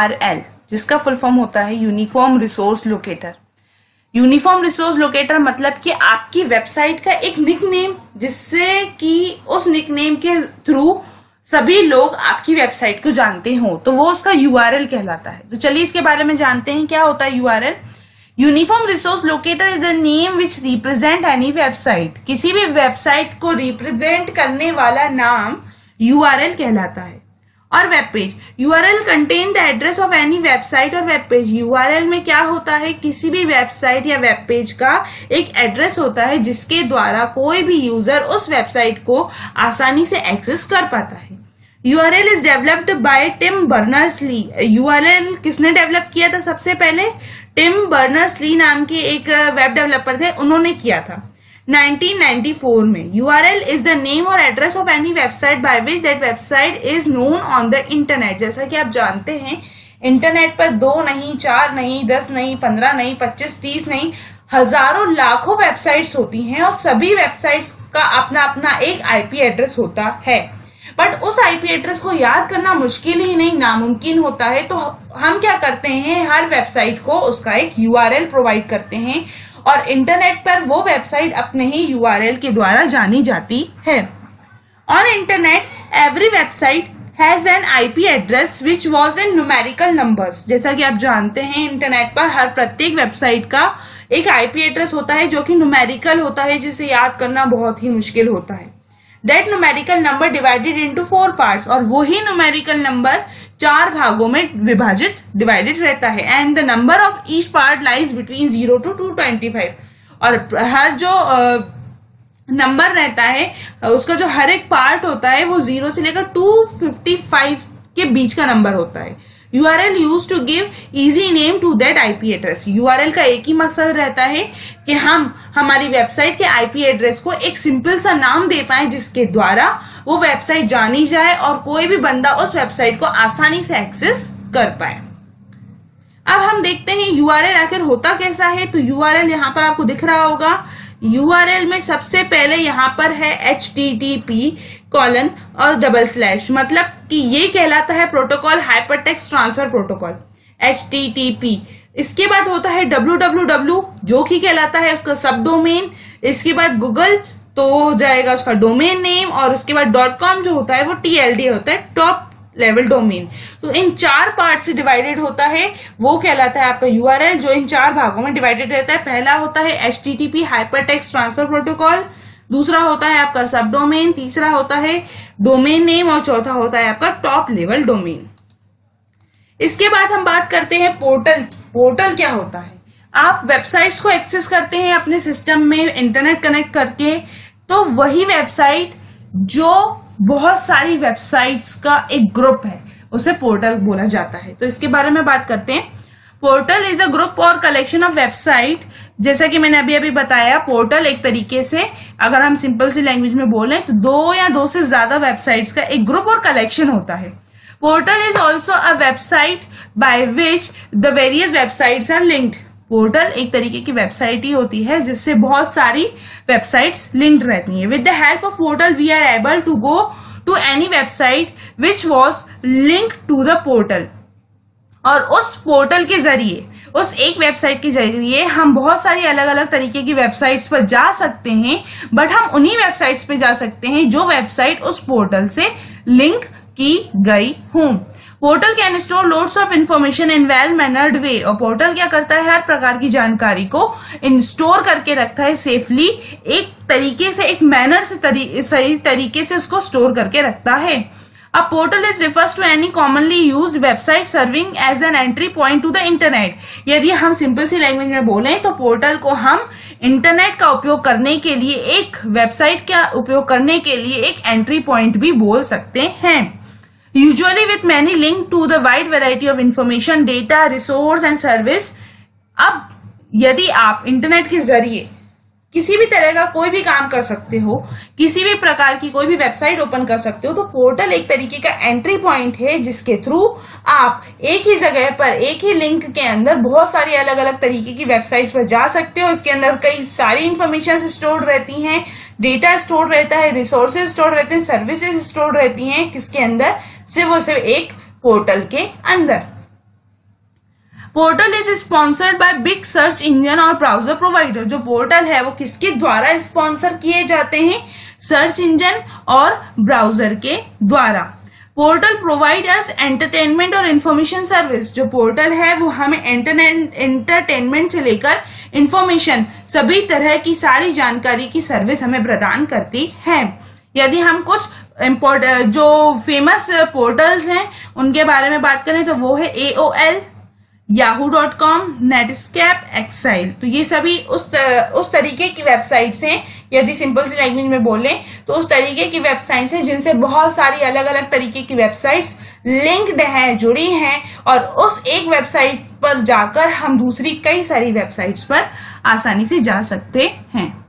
URL, जिसका full form होता है uniform resource locator. Uniform resource locator मतलब कि आपकी वेबसाइट का एक निकनेम, जिससे कि उस निकनेम के थ्रू सभी लोग आपकी वेबसाइट को जानते हो, तो वो उसका URL कहलाता है। तो चलिए इसके बारे में जानते हैं क्या होता है URL। Uniform resource locator is a name which represent any website. किसी भी वेबसाइट को रिप्रेजेंट करने वाला नाम URL कहलाता है। और web page, URL contain the address of any website और वेब पेज। URL में क्या होता है, किसी भी वेबसाइट या वेब पेज का एक एड्रेस होता है जिसके द्वारा कोई भी यूजर उस वेबसाइट को आसानी से एक्सेस कर पाता है। URL is developed by Tim Berners Lee. URL किसने डेवलप किया था सबसे पहले? टिम बर्नर्स-ली नाम के एक वेब डेवलपर थे, उन्होंने किया था 1994 में। URL is the name or address of any website by which that website is known on the internet। जैसा कि आप जानते हैं इंटरनेट पर 2 नहीं, 4 नहीं, 10 नहीं, 15 नहीं, 25, 30 नहीं, हजारों लाखों वेबसाइट्स होती हैं और सभी वेबसाइट्स का अपना अपना एक IP एड्रेस होता है। बट उस IP एड्रेस को याद करना मुश्किल ही नहीं, नामुमकिन होता है। तो हम क्या करते हैं, हर वेबसाइट को उसका एक URL प्रोवाइड करते हैं और इंटरनेट पर वो वेबसाइट अपने ही URL के द्वारा जानी जाती है। On internet every website has an IP address which was in numerical numbers. जैसा कि आप जानते हैं इंटरनेट पर हर प्रत्येक वेबसाइट का एक IP एड्रेस होता है जो कि न्यूमेरिकल होता है, जिसे याद करना बहुत ही मुश्किल होता है। That numerical number divided into 4 parts. और वही न्यूमेरिकल नंबर 4 भागों में विभाजित डिवाइडेड रहता है। And the number of each part lies between 0 to 225। और हर जो नंबर रहता है उसका जो हर एक पार्ट होता है वो 0 से लेकर 255 के बीच का नंबर होता है। URL used to give easy name to that IP address। URL का एक ही मकसद रहता है कि हम हमारी वेबसाइट के IP एड्रेस को एक सिंपल सा नाम दे पाए जिसके द्वारा वो वेबसाइट जानी जाए और कोई भी बंदा उस वेबसाइट को आसानी से एक्सेस कर पाए। अब हम देखते हैं URL आखिर होता कैसा है। तो URL यहाँ पर आपको दिख रहा होगा। URL में सबसे पहले यहाँ पर है HTTP कॉलन और // मतलब कि ये कहलाता है protocol hypertext transfer protocol HTTP। इसके बाद होता है www जो कि कहलाता है उसका सब डोमेन। इसके बाद गूगल तो हो जाएगा उसका डोमेन नेम और उसके बाद .com जो होता है वो TLD होता है, टॉप लेवल डोमेन। तो इन 4 पार्ट से डिवाइडेड होता है, वो कहलाता है आपका URL जो इन 4 भागों में डिवाइडेड रहता है। पहला होता है HTTP हाइपरटेक्स्ट ट्रांसफर प्रोटोकॉल, दूसरा होता है आपका सब डोमेन, तीसरा होता है डोमेन नेम और चौथा होता है आपका टॉप लेवल डोमेन। इसके बाद हम बात करते हैं पोर्टल। पोर्टल क्या होता है? आप वेबसाइट्स को एक्सेस करते हैं अपने सिस्टम में इंटरनेट कनेक्ट करके, तो वही वेबसाइट जो बहुत सारी वेबसाइट्स का एक ग्रुप है उसे पोर्टल बोला जाता है। तो इसके बारे में बात करते हैं। पोर्टल इज अ ग्रुप और कलेक्शन ऑफ वेबसाइट। जैसा कि मैंने अभी बताया, पोर्टल एक तरीके से अगर हम सिंपल सी लैंग्वेज में बोलें तो 2 या 2 से ज्यादा वेबसाइट्स का एक ग्रुप और कलेक्शन होता है। Portal is also a website by which the various websites are linked. Portal एक तरीके की वेबसाइट ही होती है जिससे बहुत सारी वेबसाइट्स लिंक्ड रहती हैं। With the help of portal we are able to go to any website which was link to the portal. और उस पोर्टल के जरिए, उस एक वेबसाइट के जरिए हम बहुत सारी अलग अलग तरीके की वेबसाइट्स पर जा सकते हैं, बट हम उन्हीं वेबसाइट्स पे जा सकते हैं जो वेबसाइट उस पोर्टल से लिंक की गई हो। Portal can store loads of information in well mannered way. और पोर्टल क्या करता है, हर प्रकार की जानकारी को स्टोर करके रखता है सेफली, एक तरीके से, एक मैनर से, सही तरीके से उसको स्टोर करके रखता है। A portal is refers to any commonly used website serving as an entry point to the internet। यदि हम सिंपल सी लैंग्वेज में बोलें तो पोर्टल को हम इंटरनेट का उपयोग करने के लिए, एक वेबसाइट का उपयोग करने के लिए एक एंट्री पॉइंट भी बोल सकते हैं। Usually with many link to the wide variety of information, data, resource and service। अब यदि आप इंटरनेट के जरिए किसी भी तरह का कोई भी काम कर सकते हो, किसी भी प्रकार की कोई भी वेबसाइट ओपन कर सकते हो, तो पोर्टल एक तरीके का एंट्री पॉइंट है जिसके थ्रू आप एक ही जगह पर, एक ही लिंक के अंदर बहुत सारी अलग अलग तरीके की वेबसाइट्स पर जा सकते हो। इसके अंदर कई सारी इंफॉर्मेशन स्टोर रहती हैं, डेटा स्टोर रहता है, रिसोर्सेज स्टोर रहते हैं, सर्विसेज स्टोर रहती हैं। किसके अंदर? सिर्फ और सिर्फ एक पोर्टल के अंदर। Portal is sponsored by big search engine और ब्राउजर प्रोवाइडर। जो पोर्टल है वो किसके द्वारा स्पॉन्सर किए जाते हैं? सर्च इंजन और ब्राउजर के द्वारा। पोर्टल प्रोवाइड अस एंटरटेनमेंट और इंफॉर्मेशन सर्विस। जो पोर्टल है वो हमें एंटरटेनमेंट से लेकर इंफॉर्मेशन, सभी तरह की सारी जानकारी की सर्विस हमें प्रदान करती है। यदि हम कुछ जो फेमस पोर्टल्स हैं उनके बारे में बात करें तो वो है AOL, yahoo.com, नेटस्केप, एक्साइल। तो ये सभी उस तरीके की वेबसाइट्स हैं, यदि सिंपल सी लैंग्वेज में बोले तो उस तरीके की वेबसाइट्स हैं जिनसे बहुत सारी अलग अलग तरीके की वेबसाइट्स लिंक्ड हैं, जुड़ी हैं, और उस एक वेबसाइट पर जाकर हम दूसरी कई सारी वेबसाइट्स पर आसानी से जा सकते हैं।